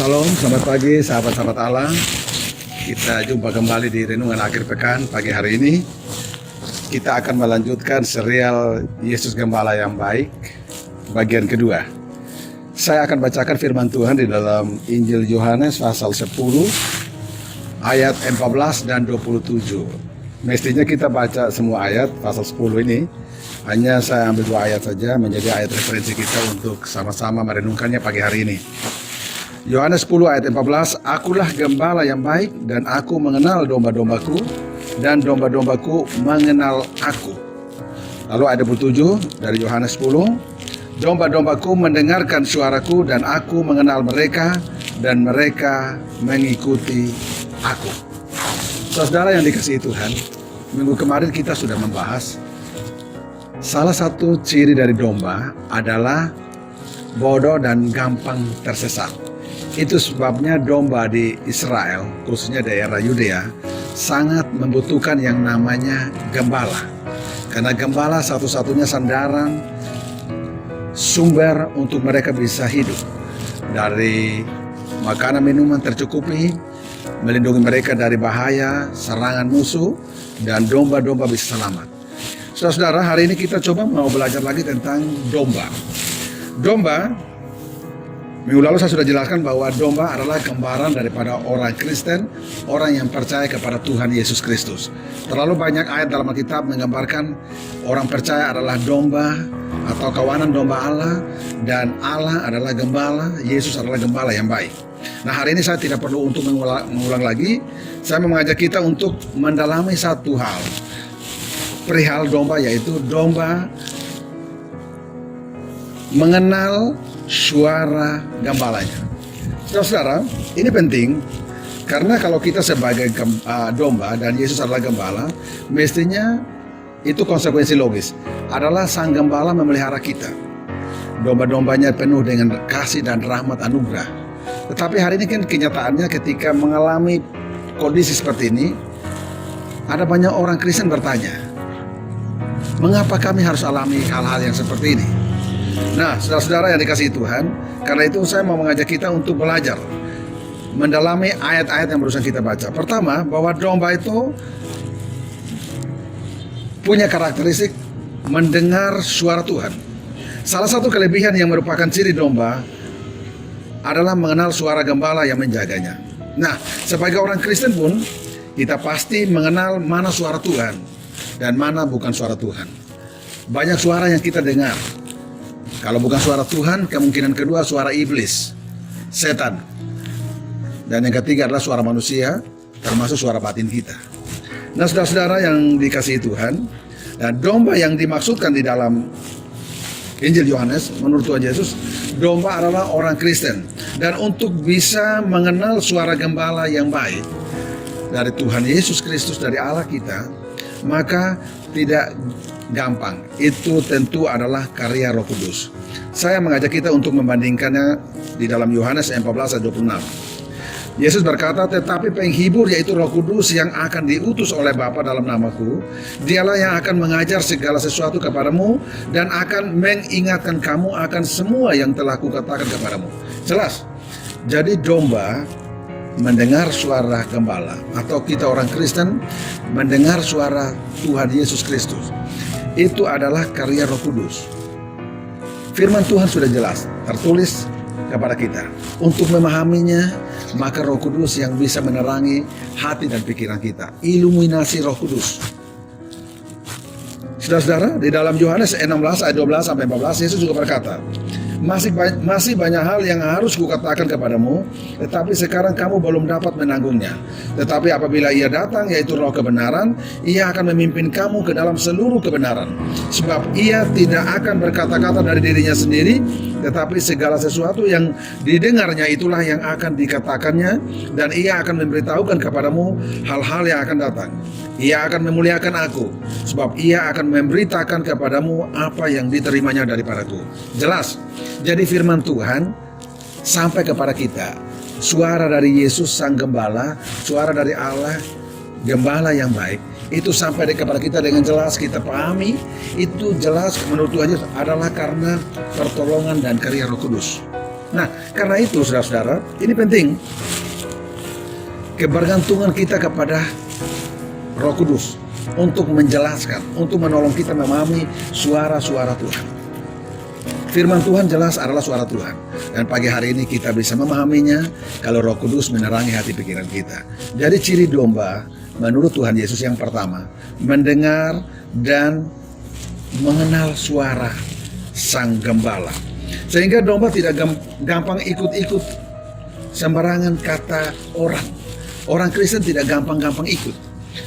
Shalom, selamat pagi sahabat-sahabat Allah. Kita jumpa kembali di Renungan Akhir Pekan pagi hari ini. Kita akan melanjutkan serial Yesus Gembala yang Baik, bagian kedua. Saya akan bacakan firman Tuhan di dalam Injil Yohanes pasal 10, ayat 14 dan 27. Mestinya kita baca semua ayat pasal 10 ini. Hanya saya ambil 2 ayat saja menjadi ayat referensi kita untuk sama-sama merenungkannya pagi hari ini. Yohanes 10 ayat 14, Akulah gembala yang baik dan aku mengenal domba-dombaku dan domba-dombaku mengenal aku. Lalu ayat 27 dari Yohanes 10, Domba-dombaku mendengarkan suaraku dan aku mengenal mereka dan mereka mengikuti aku. Saudara yang dikasihi Tuhan, minggu kemarin kita sudah membahas salah satu ciri dari domba adalah bodoh dan gampang tersesat. Itu sebabnya domba di Israel, khususnya daerah Yudea, sangat membutuhkan yang namanya gembala. Karena gembala satu-satunya sandaran, sumber untuk mereka bisa hidup. Dari makanan minuman tercukupi, melindungi mereka dari bahaya, serangan musuh, dan domba-domba bisa selamat. Saudara, hari ini kita coba mau belajar lagi tentang domba. Domba, minggu lalu saya sudah jelaskan bahwa domba adalah gambaran daripada orang Kristen, orang yang percaya kepada Tuhan Yesus Kristus. Terlalu banyak ayat dalam Alkitab menggambarkan orang percaya adalah domba atau kawanan domba Allah, dan Allah adalah gembala, Yesus adalah gembala yang baik. Nah, hari ini saya tidak perlu untuk mengulang lagi. Saya mau mengajak kita untuk mendalami satu hal perihal domba, yaitu domba mengenal suara gembalanya. Saudara, ini penting karena kalau kita sebagai domba dan Yesus adalah gembala, mestinya itu konsekuensi logis adalah sang gembala memelihara kita. Domba-dombanya penuh dengan kasih dan rahmat anugerah. Tetapi hari ini kan kenyataannya ketika mengalami kondisi seperti ini, ada banyak orang Kristen bertanya, mengapa kami harus alami hal-hal yang seperti ini? Nah, saudara-saudara yang dikasihi Tuhan, karena itu saya mau mengajak kita untuk belajar mendalami ayat-ayat yang barusan kita baca. Pertama, bahwa domba itu punya karakteristik mendengar suara Tuhan. Salah satu kelebihan yang merupakan ciri domba adalah mengenal suara gembala yang menjaganya. Nah, sebagai orang Kristen pun kita pasti mengenal mana suara Tuhan dan mana bukan suara Tuhan. Banyak suara yang kita dengar. Kalau bukan suara Tuhan, kemungkinan kedua suara iblis, setan. Dan yang ketiga adalah suara manusia, termasuk suara batin kita. Nah, saudara-saudara yang dikasihi Tuhan, dan domba yang dimaksudkan di dalam Injil Yohanes, menurut Tuhan Yesus, domba adalah orang Kristen. Dan untuk bisa mengenal suara gembala yang baik dari Tuhan Yesus Kristus, dari Allah kita, maka tidak gampang. Itu tentu adalah karya Roh Kudus. Saya mengajak kita untuk membandingkannya di dalam Yohanes 14 ayat 26. Yesus berkata, tetapi penghibur yaitu Roh Kudus yang akan diutus oleh Bapa dalam namaku, dialah yang akan mengajar segala sesuatu kepadamu dan akan mengingatkan kamu akan semua yang telah kukatakan kepadamu. Jelas. Jadi domba mendengar suara gembala, atau kita orang Kristen mendengar suara Tuhan Yesus Kristus. Itu adalah karya Roh Kudus. Firman Tuhan sudah jelas tertulis kepada kita. Untuk memahaminya, maka Roh Kudus yang bisa menerangi hati dan pikiran kita. Iluminasi Roh Kudus. Saudara-saudara, di dalam Yohanes 16 ayat 12 sampai 14, Yesus juga berkata, masih banyak hal yang harus kukatakan kepadamu, tetapi sekarang kamu belum dapat menanggungnya. Tetapi apabila ia datang, yaitu Roh kebenaran, ia akan memimpin kamu ke dalam seluruh kebenaran. Sebab ia tidak akan berkata-kata dari dirinya sendiri, tetapi segala sesuatu yang didengarnya itulah yang akan dikatakannya, dan ia akan memberitahukan kepadamu hal-hal yang akan datang. Ia akan memuliakan aku, sebab ia akan memberitakan kepadamu apa yang diterimanya daripadaku. Jelas. Jadi firman Tuhan sampai kepada kita. Suara dari Yesus sang gembala, suara dari Allah, gembala yang baik, itu sampai kepada kita dengan jelas kita pahami. Itu jelas menurut Tuhan Yesus adalah karena pertolongan dan karya Roh Kudus. Nah, karena itu saudara-saudara, ini penting. Kebergantungan kita kepada Roh Kudus untuk menjelaskan, untuk menolong kita memahami suara-suara Tuhan. Firman Tuhan jelas adalah suara Tuhan. Dan pagi hari ini kita bisa memahaminya kalau Roh Kudus menerangi hati pikiran kita. Jadi ciri domba menurut Tuhan Yesus yang pertama, mendengar dan mengenal suara Sang Gembala. Sehingga domba tidak gampang ikut-ikut sembarangan kata orang. Orang Kristen tidak gampang-gampang ikut.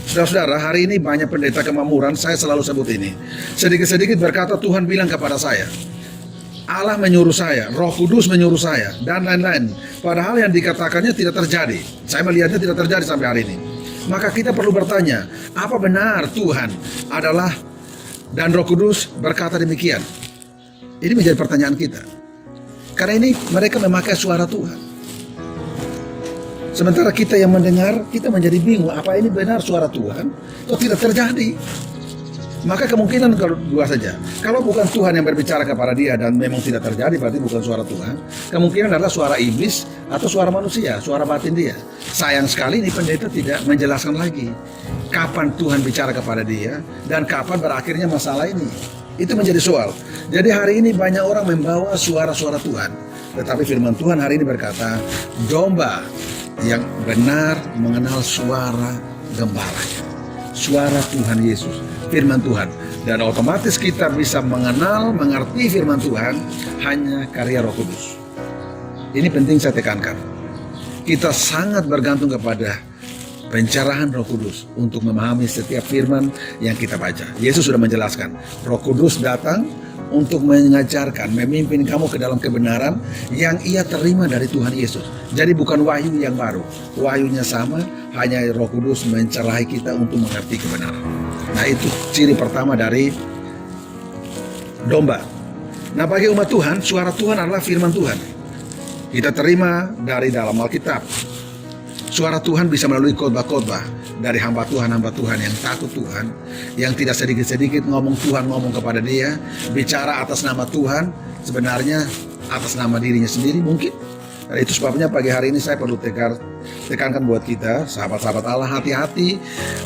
Saudara-saudara, hari ini banyak pendeta kemamuran, saya selalu sebut ini. Sedikit-sedikit berkata Tuhan bilang kepada saya, Allah menyuruh saya, Roh Kudus menyuruh saya, dan lain-lain. Padahal yang dikatakannya tidak terjadi. Saya melihatnya tidak terjadi sampai hari ini. Maka kita perlu bertanya, apa benar Tuhan adalah dan Roh Kudus berkata demikian? Ini menjadi pertanyaan kita. Karena ini mereka memakai suara Tuhan. Sementara kita yang mendengar, kita menjadi bingung, apa ini benar suara Tuhan atau tidak terjadi? Maka kemungkinan kalau dua saja. Kalau bukan Tuhan yang berbicara kepada dia dan memang tidak terjadi, berarti bukan suara Tuhan. Kemungkinan adalah suara iblis atau suara manusia, suara batin dia. Sayang sekali ini pendeta tidak menjelaskan lagi kapan Tuhan bicara kepada dia dan kapan berakhirnya masalah ini. Itu menjadi soal. Jadi hari ini banyak orang membawa suara-suara Tuhan. Tetapi firman Tuhan hari ini berkata, domba yang benar mengenal suara gembalanya, suara Tuhan Yesus, firman Tuhan. Dan otomatis kita bisa mengenal, mengerti firman Tuhan hanya karya Roh Kudus. Ini penting saya tekankan. Kita sangat bergantung kepada pencerahan Roh Kudus untuk memahami setiap firman yang kita baca. Yesus sudah menjelaskan, Roh Kudus datang untuk mengajarkan, memimpin kamu ke dalam kebenaran yang ia terima dari Tuhan Yesus. Jadi bukan wahyu yang baru, wahyunya sama, hanya Roh Kudus mencerahi kita untuk mengerti kebenaran. Nah, itu ciri pertama dari domba. Nah, bagi umat Tuhan, suara Tuhan adalah firman Tuhan. Kita terima dari dalam Alkitab. Suara Tuhan bisa melalui khotbah-khotbah dari hamba Tuhan yang takut Tuhan, yang tidak sedikit-sedikit ngomong Tuhan ngomong kepada dia, bicara atas nama Tuhan, sebenarnya atas nama dirinya sendiri mungkin. Dan itu sebabnya pagi hari ini saya perlu tekankan buat kita, sahabat-sahabat Allah, hati-hati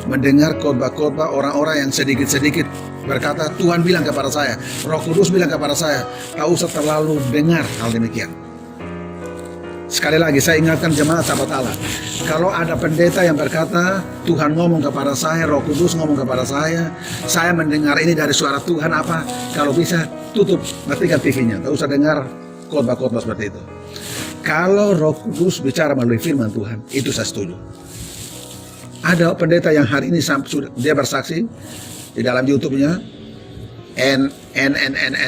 mendengar khotbah-khotbah orang-orang yang sedikit-sedikit berkata, Tuhan bilang kepada saya, Roh Kudus bilang kepada saya. Tak usah terlalu dengar hal demikian. Sekali lagi saya ingatkan jemaat sahabat Allah, kalau ada pendeta yang berkata Tuhan ngomong kepada saya, Roh Kudus ngomong kepada saya mendengar ini dari suara Tuhan, apa? Kalau bisa tutup, matikan TV-nya, tak usah dengar khotbah-khotbah seperti itu. Kalau Roh Kudus bicara melalui firman Tuhan, itu saya setuju. Ada pendeta yang hari ini dia bersaksi di dalam YouTube-nya, N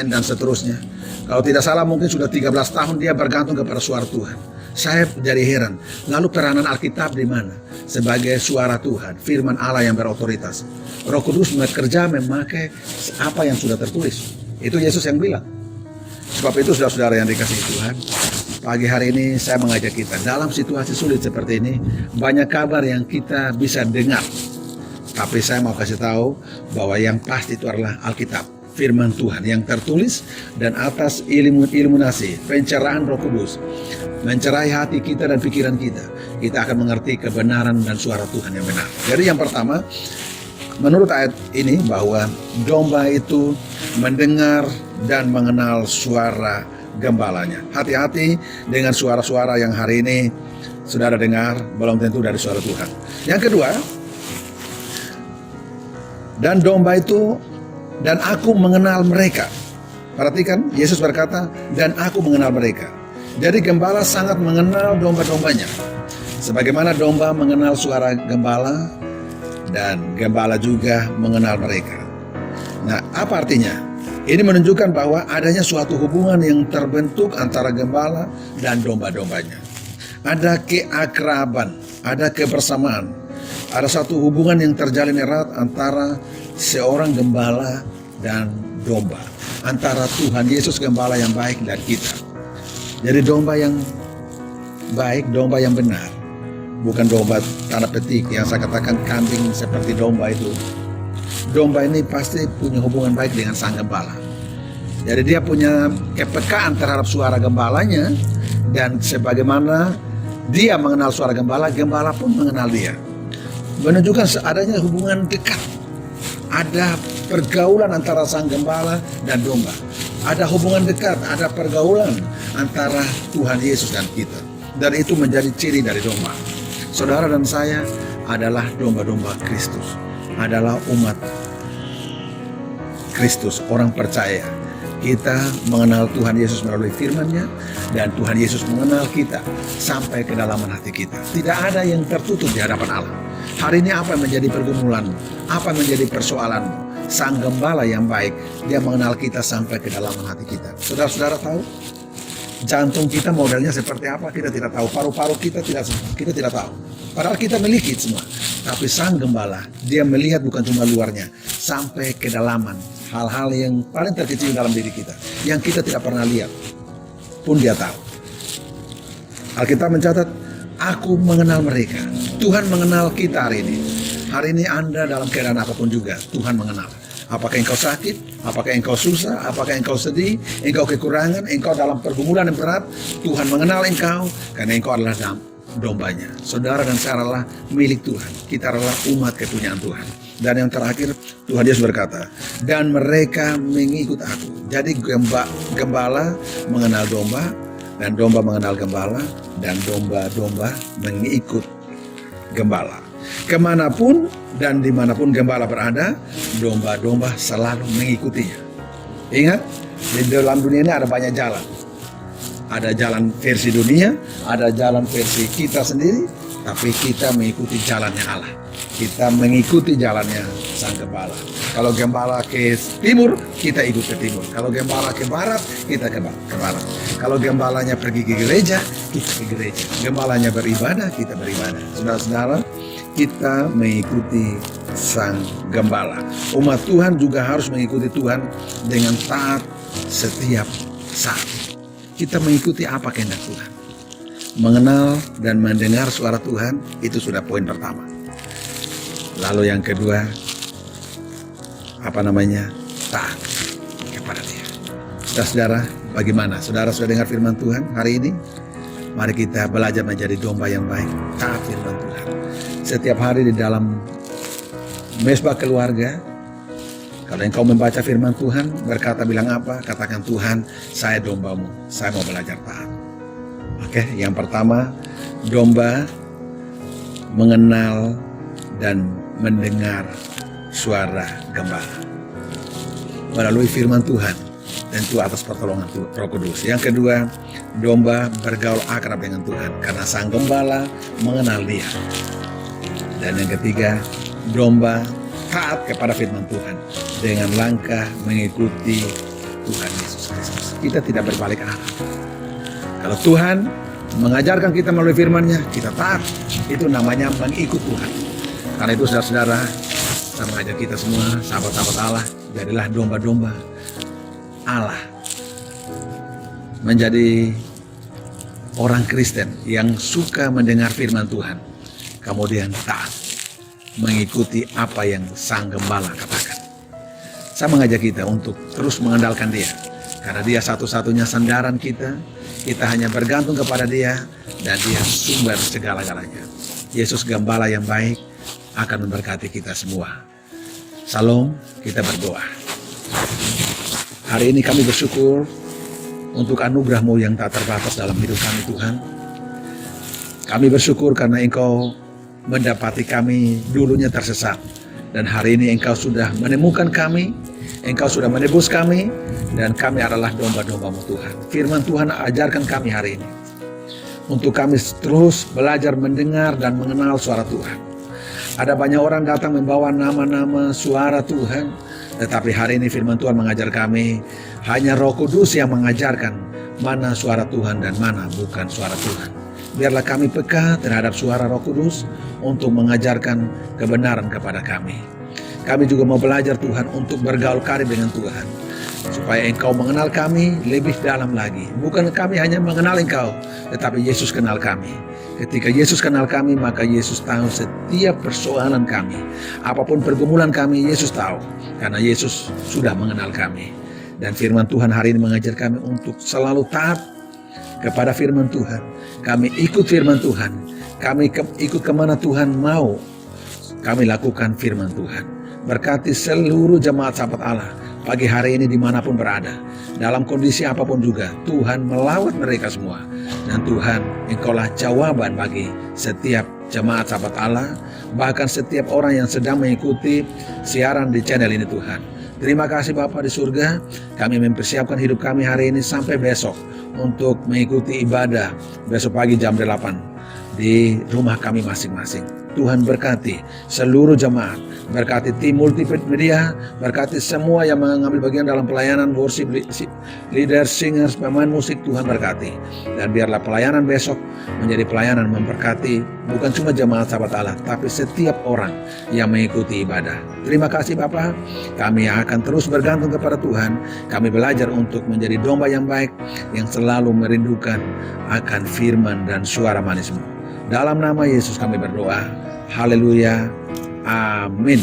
dan seterusnya. Kalau tidak salah mungkin sudah 13 tahun dia bergantung kepada suara Tuhan. Saya jadi heran, lalu peranan Alkitab di mana? Sebagai suara Tuhan, firman Allah yang berotoritas. Roh Kudus bekerja memakai apa yang sudah tertulis. Itu Yesus yang bilang. Sebab itu saudara-saudara yang dikasihi Tuhan, pagi hari ini saya mengajak kita, dalam situasi sulit seperti ini, banyak kabar yang kita bisa dengar. Tapi saya mau kasih tahu bahwa yang pasti itu adalah Alkitab. Firman Tuhan yang tertulis dan atas iluminasi pencerahan Roh Kudus mencerahi hati kita dan pikiran kita, kita akan mengerti kebenaran dan suara Tuhan yang benar. Jadi yang pertama, menurut ayat ini bahwa domba itu mendengar dan mengenal suara gembalanya. Hati-hati dengan suara-suara yang hari ini saudara dengar, belum tentu dari suara Tuhan. Yang kedua, dan domba itu dan aku mengenal mereka. Perhatikan, Yesus berkata, dan aku mengenal mereka. Jadi gembala sangat mengenal domba-dombanya. Sebagaimana domba mengenal suara gembala, dan gembala juga mengenal mereka. Nah, apa artinya? Ini menunjukkan bahwa adanya suatu hubungan yang terbentuk antara gembala dan domba-dombanya. Ada keakraban, ada kebersamaan. Ada satu hubungan yang terjalin erat antara seorang gembala dan domba, antara Tuhan Yesus gembala yang baik dan kita. Jadi domba yang baik, domba yang benar, bukan domba tanda petik yang saya katakan kambing seperti domba itu. Domba ini pasti punya hubungan baik dengan sang gembala. Jadi dia punya kepekaan terhadap suara gembalanya, Dan sebagaimana dia mengenal suara gembala, gembala pun mengenal dia. Menunjukkan adanya hubungan dekat. Ada pergaulan antara sang gembala dan domba. Ada hubungan dekat, ada pergaulan antara Tuhan Yesus dan kita. Dan itu menjadi ciri dari domba. Saudara dan saya adalah domba-domba Kristus. Adalah umat Kristus, orang percaya. Kita mengenal Tuhan Yesus melalui firman-Nya, dan Tuhan Yesus mengenal kita sampai ke dalaman hati kita. Tidak ada yang tertutup di hadapan Allah. Hari ini apa yang menjadi pergumulanmu? Apa yang menjadi persoalanmu? Sang gembala yang baik, dia mengenal kita sampai ke dalaman hati kita. Saudara-saudara tahu? Jantung kita modelnya seperti apa kita tidak tahu. Paru-paru kita tidak tahu. Padahal kita miliki semua. Tapi sang gembala, dia melihat bukan cuma luarnya, sampai ke dalaman. Hal-hal yang paling terkecil dalam diri kita, yang kita tidak pernah lihat, pun dia tahu. Alkitab mencatat, aku mengenal mereka. Tuhan mengenal kita hari ini. Hari ini Anda dalam keadaan apapun juga, Tuhan mengenal. Apakah engkau sakit? Apakah engkau susah? Apakah engkau sedih? Engkau kekurangan? Engkau dalam pergumulan yang berat? Tuhan mengenal engkau karena engkau adalah dombanya. Saudara dan saya adalah milik Tuhan. Kita adalah umat kepunyaan Tuhan. Dan yang terakhir, Tuhan Yesus berkata, dan mereka mengikut aku. Jadi gembala mengenal domba, dan domba mengenal gembala, dan domba-domba mengikut gembala. Kemanapun dan dimanapun gembala berada, domba-domba selalu mengikutinya. Ingat, di dalam dunia ini ada banyak jalan. Ada jalan versi dunia, ada jalan versi kita sendiri, tapi kita mengikuti jalannya Allah. Kita mengikuti jalannya sang gembala. Kalau gembala ke timur, kita ikut ke timur. Kalau gembala ke barat, kita ke barat. Kalau gembalanya pergi ke gereja, kita ke gereja. Gembalanya beribadah, kita beribadah. Saudara-saudara, kita mengikuti sang gembala. Umat Tuhan juga harus mengikuti Tuhan dengan taat setiap saat. Kita mengikuti apa kehendak Tuhan. Mengenal dan mendengar suara Tuhan, itu sudah poin pertama. Lalu yang kedua, taat kepada Dia. Saudara-saudara, bagaimana? Saudara sudah dengar firman Tuhan hari ini? Mari kita belajar menjadi domba yang baik, taat firman Tuhan. Setiap hari di dalam mesbah keluarga, kalau engkau membaca firman Tuhan, berkata bilang apa? Katakan, Tuhan, saya dombamu, saya mau belajar taat. Oke, yang pertama, domba mengenal dan mendengar suara gembala melalui firman Tuhan, tentu atas pertolongan Roh Kudus. Yang kedua, domba bergaul akrab dengan Tuhan karena sang gembala mengenal Dia. Dan yang ketiga, domba taat kepada firman Tuhan dengan langkah mengikuti Tuhan Yesus Kristus. Kita tidak berbalik arah. Kalau Tuhan mengajarkan kita melalui firman-Nya, kita taat. Itu namanya mengikut Tuhan. Karena itu saudara-saudara, saya mengajak kita semua, sahabat-sahabat Allah, jadilah domba-domba Allah. Menjadi orang Kristen yang suka mendengar firman Tuhan, kemudian taat, mengikuti apa yang sang gembala katakan. Saya mengajak kita untuk terus mengandalkan Dia, karena Dia satu-satunya sandaran kita. Kita hanya bergantung kepada Dia, dan Dia sumber segala-galanya. Yesus gembala yang baik akan memberkati kita semua. Salam, kita berdoa. Hari ini kami bersyukur untuk anugerah-Mu yang tak terbatas dalam hidup kami, Tuhan. Kami bersyukur karena Engkau mendapati kami dulunya tersesat, dan hari ini Engkau sudah menemukan kami, Engkau sudah menebus kami, dan kami adalah domba-domba-Mu, Tuhan. Firman Tuhan ajarkan kami hari ini untuk kami terus belajar mendengar dan mengenal suara Tuhan. Ada banyak orang datang membawa nama-nama suara Tuhan, tetapi hari ini firman Tuhan mengajar kami, hanya Roh Kudus yang mengajarkan mana suara Tuhan dan mana bukan suara Tuhan. Biarlah kami peka terhadap suara Roh Kudus untuk mengajarkan kebenaran kepada kami. Kami juga mau belajar Tuhan untuk bergaul karib dengan Tuhan, supaya Engkau mengenal kami lebih dalam lagi. Bukan kami hanya mengenal Engkau, tetapi Yesus kenal kami. Ketika Yesus kenal kami, maka Yesus tahu setiap persoalan kami. Apapun pergumulan kami, Yesus tahu, karena Yesus sudah mengenal kami. Dan firman Tuhan hari ini mengajar kami untuk selalu taat, kepada firman Tuhan. Kami ikut firman Tuhan. Kami ikut kemana Tuhan mau. Kami lakukan firman Tuhan. Berkati seluruh jemaat sahabat Allah pagi hari ini dimanapun berada. Dalam kondisi apapun juga, Tuhan melawat mereka semua. Dan Tuhan, Engkaulah jawaban bagi setiap jemaat sahabat Allah, bahkan setiap orang yang sedang mengikuti siaran di channel ini Tuhan. Terima kasih Bapa di surga, kami mempersiapkan hidup kami hari ini sampai besok untuk mengikuti ibadah besok pagi jam 8 di rumah kami masing-masing. Tuhan berkati seluruh jemaat, berkati tim multimedia, berkati semua yang mengambil bagian dalam pelayanan worship, leader, singers, pemain musik. Tuhan berkati. Dan biarlah pelayanan besok menjadi pelayanan memberkati bukan cuma jemaat sahabat Allah, tapi setiap orang yang mengikuti ibadah. Terima kasih Bapa. Kami akan terus bergantung kepada Tuhan. Kami belajar untuk menjadi domba yang baik, yang selalu merindukan akan firman dan suara manis-Mu. Dalam nama Yesus kami berdoa. Haleluya. Amin.